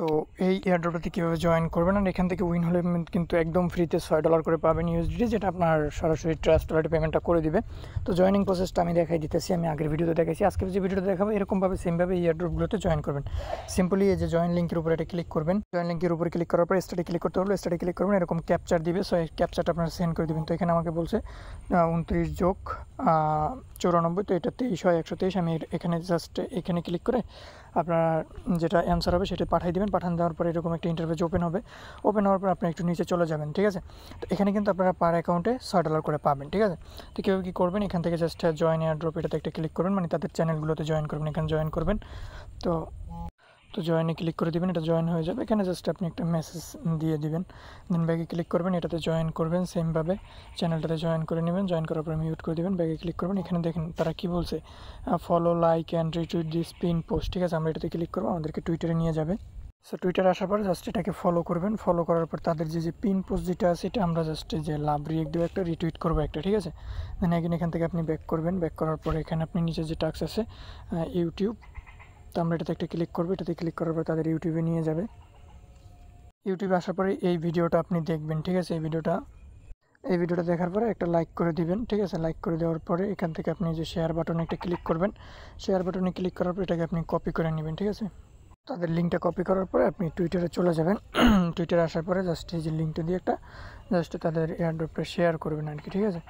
তো এই এয়ারড্রপটাতে কীভাবে জয়েন করবেন, আর এখান থেকে উইন হলে কিন্তু একদম ফ্রিতে $6 করে পাবেন ইউএসডি, যেটা আপনার সরাসরি ট্রাস্ট ওয়ালেটে পেমেন্টটা করে দিবে। তো জয়েনিং প্রসেসটা আমি দেখাই দিতেছি, আমি আগের ভিডিওতে দেখাইছি, আজকের যে ভিডিওতে দেখাবো এরকমভাবে সেমভাবে এই এয়ারড্রপগুলোতে জয়েন করবেন। সিম্পলি এই যে জয়েন লিঙ্কের উপরে এটা ক্লিক করবেন, জয়েন লিঙ্কের উপরে ক্লিক করার পর স্টার্টে ক্লিক করতে হলো, স্টার্টে ক্লিক করবেন, এরকম ক্যাপচার দিবে। সো এই ক্যাপচারটা আপনারা সেন্ড করে দেবেন। তো এখানে আমাকে বলছে 29+94, তো এটা 23 হয় 123। আমি এখানে জাস্ট এখানে ক্লিক করে আপনার যেটা অ্যান্সার হবে সেটা পাঠিয়ে দেবেন। পাঠান দেওয়ার পরে এরকম একটা ইন্টারফেস ওপেন হবে। ওপেন হওয়ার পর আপনি একটু নিচে চলে যাবেন, ঠিক আছে। তো এখানে কিন্তু আপনারা পার অ্যাকাউন্টে $6 করে পাবেন, ঠিক আছে। তো কীভাবে কী করবেন, এখান থেকে জাস্ট জয়েন এয়ারড্রপ এটাতে একটা ক্লিক করবেন, মানে তাদের চ্যানেলগুলোতে জয়েন করবেন, এখানে জয়েন করবেন। তো জয়েনে ক্লিক করে দেবেন, এটা জয়েন হয়ে যাবে। এখানে জাস্ট আপনি একটা মেসেজ দিয়ে দিবেন, দেন ব্যাগে ক্লিক করবেন, এটাতে জয়েন করবেন, সেমভাবে চ্যানেলটাতে জয়েন করে নেবেন। জয়েন করার পর মিউট করে দেবেন, ব্যাগে ক্লিক করবেন। এখানে দেখেন তারা কি বলছে, follow, like and retweet this pin post, ঠিক আছে। আমরা এটাতে ক্লিক করবো, আমাদেরকে টুইটারে নিয়ে যাবে। সো টুইটারে আসার পর জাস্ট এটাকে ফলো করবেন। ফলো করার পর তাদের যে পিন পোস্ট যেটা আছে এটা আমরা জাস্ট যে লাভ রিয়েক্ট দেবো একটা, রিটুইট করবো একটা, ঠিক আছে। দেন এখান থেকে আপনি ব্যাক করবেন। ব্যাক করার পর এখানে আপনি নিচে যে টাস্ক আছে ইউটিউব, তো আমরা এটাতে একটা ক্লিক করবো। এটাতে ক্লিক করার পর তাদের ইউটিউবে নিয়ে যাবে। ইউটিউবে আসার পরে এই ভিডিওটা আপনি দেখবেন, ঠিক আছে। এই ভিডিওটা দেখার পরে একটা লাইক করে দিবেন, ঠিক আছে। লাইক করে দেওয়ার পরে এখান থেকে আপনি যে শেয়ার বাটনে একটা ক্লিক করবেন। শেয়ার বাটনে ক্লিক করার পর এটাকে আপনি কপি করে নেবেন, ঠিক আছে। তাদের লিঙ্কটা কপি করার পরে আপনি টুইটারে চলে যাবেন। টুইটারে আসার পরে জাস্ট এই যে লিঙ্কটা দিয়ে একটা জাস্ট তাদের এয়ারড্রপটা শেয়ার করবেন আর কি, ঠিক আছে।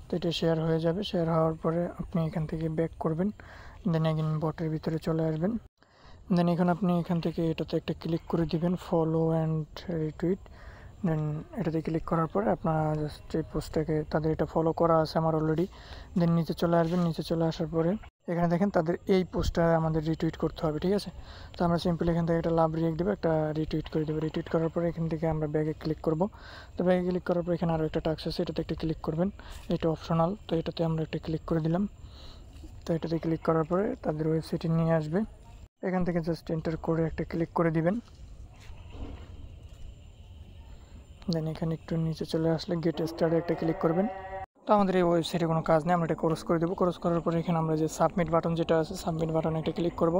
তো এটা শেয়ার হয়ে যাবে। শেয়ার হওয়ার পরে আপনি এখান থেকে ব্যাক করবেন, দেন এগেন বটের ভিতরে চলে আসবেন। দেন আপনি এখান থেকে এটাতে একটা ক্লিক করে দিবেন, ফলো অ্যান্ড রিটুইট। দেন এটাতে ক্লিক করার পরে আপনারা জাস্ট এই পোস্টটাকে, তাদের এটা ফলো করা আছে আমার অলরেডি। দেন নিচে চলে আসবেন। নিচে চলে আসার পরে এখানে দেখেন তাদের এই পোস্টটা আমাদের রিটুইট করতে হবে, ঠিক আছে। তো আমরা সিম্পলি এখান থেকে একটা লাভ রিয়েক্ট দেবো, একটা রিটুইট করে দেবো। রিটুইট করার পরে এখান থেকে আমরা ব্যাগে ক্লিক করব। তো ব্যাগে ক্লিক করার পর এখানে আরও একটা টাস্ক আছে, এটাতে একটা ক্লিক করবেন, এটা অপশনাল। তো এটাতে আমরা একটা ক্লিক করে দিলাম। তো এটাতে ক্লিক করার পরে তাদের ওয়েবসাইটে নিয়ে আসবে। এখান থেকে জাস্ট এন্টার করে একটা ক্লিক করে দিবেন। দেন এখানে একটু নিচে চলে আসলে গেট স্টার্টে একটা ক্লিক করবেন। তো আমাদের এই ওয়েবসাইটে কোনো কাজ নেই, আমরা এটা ক্রস করে দেবো। ক্রস করার পরে এখানে আমরা যে সাবমিট বাটন যেটা আছে, সাবমিট বাটনে একটা ক্লিক করব।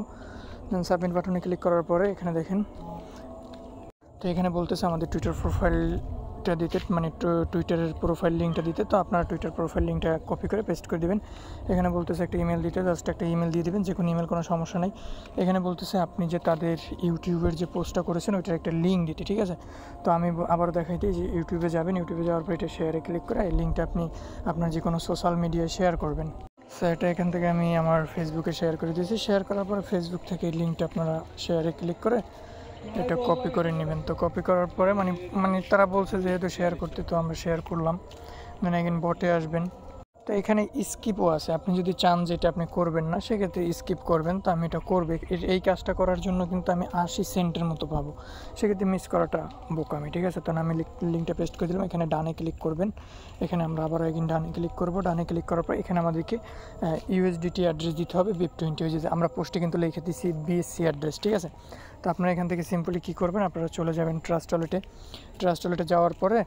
দেন সাবমিট বাটনে ক্লিক করার পরে এখানে দেখেন, তো এখানে বলতেছে আমাদের টুইটার প্রোফাইলটা দিতে, মানে টুইটারের প্রোফাইল লিঙ্কটা দিতে। তো আপনারা টুইটার প্রোফাইল লিঙ্কটা কপি করে পেস্ট করে দেবেন। এখানে বলতেছে একটা ইমেল দিতে, জাস্ট একটা ইমেল দিয়ে দেবেন, যে কোনো ইমেল, কোনো সমস্যা নেই। এখানে বলতেছে আপনি যে তাদের ইউটিউবের যে পোস্টটা করেছেন ওইটার একটা লিঙ্ক দিতে, ঠিক আছে। তো আমি আবারও দেখাই দিই যে ইউটিউবে যাবেন, ইউটিউবে যাওয়ার পর এটা শেয়ারে ক্লিক করে এই লিঙ্কটা আপনি আপনার যে কোনো সোশ্যাল মিডিয়ায় শেয়ার করবেন। সো এটা এখান থেকে আমি আমার ফেসবুকে শেয়ার করে দিয়েছি। শেয়ার করার পরে ফেসবুক থেকে এই লিঙ্কটা আপনারা শেয়ারে ক্লিক করে এটা কপি করে নেবেন। তো কপি করার পরে মানে তারা বলছে যেহেতু শেয়ার করতে, তো আমরা শেয়ার করলাম। দেন এগেন বটে আসবেন। তো এখানে স্কিপও আছে, আপনি যদি চান যে এটা আপনি করবেন না সেক্ষেত্রে স্কিপ করবেন। তো আমি এটা করবে, এই কাজটা করার জন্য কিন্তু আমি 80 সেন্টের মতো পাবো, সেক্ষেত্রে মিস করাটা বোকামি, ঠিক আছে। তো আমি লিঙ্কটা পেস্ট করে দিলাম। এখানে ডানে ক্লিক করবেন। এখানে আমরা আবার একদিন ডানে ক্লিক করব। ডানে ক্লিক করার পর এখানে আমাদেরকে ইউএসডিটি অ্যাড্রেস দিতে হবে, BIP20। আমরা পোস্টে কিন্তু লিখে দিচ্ছি BSC অ্যাড্রেস, ঠিক আছে। তো আপনারা এখান থেকে সিম্পলি কী করবেন, আপনারা চলে যাবেন ট্রাস্ট ওয়ালেটে। ট্রাস্ট ওয়ালেটে যাওয়ার পরে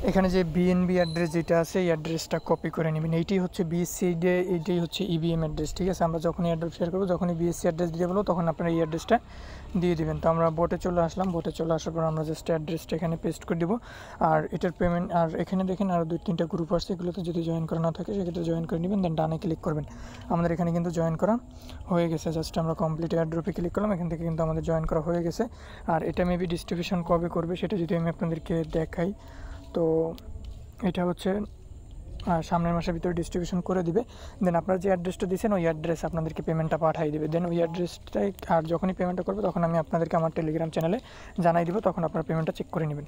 এখানে যে BNB অ্যাড্রেস যেটা আছে এই অ্যাড্রেসটা কপি করে নেবেন। এইটাই হচ্ছে BSC, এইটাই হচ্ছে EBM অ্যাড্রেস, ঠিক আছে। আমরা যখনই অ্যাড্রেস শেয়ার করবো, যখনই BSC অ্যাড্রেস দিয়ে বলবো, তখন আপনারা এই অ্যাড্রেসটা দিয়ে দেবেন। তো আমরা বোটে চলে আসলাম। বোটে চলে আসার পর আমরা জাস্ট অ্যাড্রেসটা এখানে পেস্ট করে দেবো। আর এটার পেমেন্ট, আর এখানে দেখেন আরও 2-3টা গ্রুপ আসছে, এগুলোতে যদি জয়েন করা না থাকে সেক্ষেত্রে জয়েন করে নেবেন। দেন ডানে ক্লিক করবেন। আমাদের এখানে কিন্তু জয়েন করা হয়ে গেছে। জাস্ট আমরা কমপ্লিট এয়ারড্রপে ক্লিক করলাম, এখান থেকে কিন্তু আমাদের জয়েন করা হয়ে গেছে। আর এটা মেবি ডিস্ট্রিবিউশন কবে করবে সেটা যদি আমি আপনাদেরকে দেখাই, তো এটা হচ্ছে সামনের মাসের ভিতরে ডিস্ট্রিবিউশন করে দিবে। দেন আপনারা যে অ্যাড্রেসটা দিয়েছেন ওই অ্যাড্রেস আপনাদেরকে পেমেন্টটা পাঠিয়ে দেবে। দেন ওই অ্যাড্রেসটাই, আর যখনই পেমেন্টটা করবে তখন আমি আপনাদেরকে আমার টেলিগ্রাম চ্যানেলে জানাই দিব, তখন আপনারা পেমেন্টটা চেক করে নেবেন।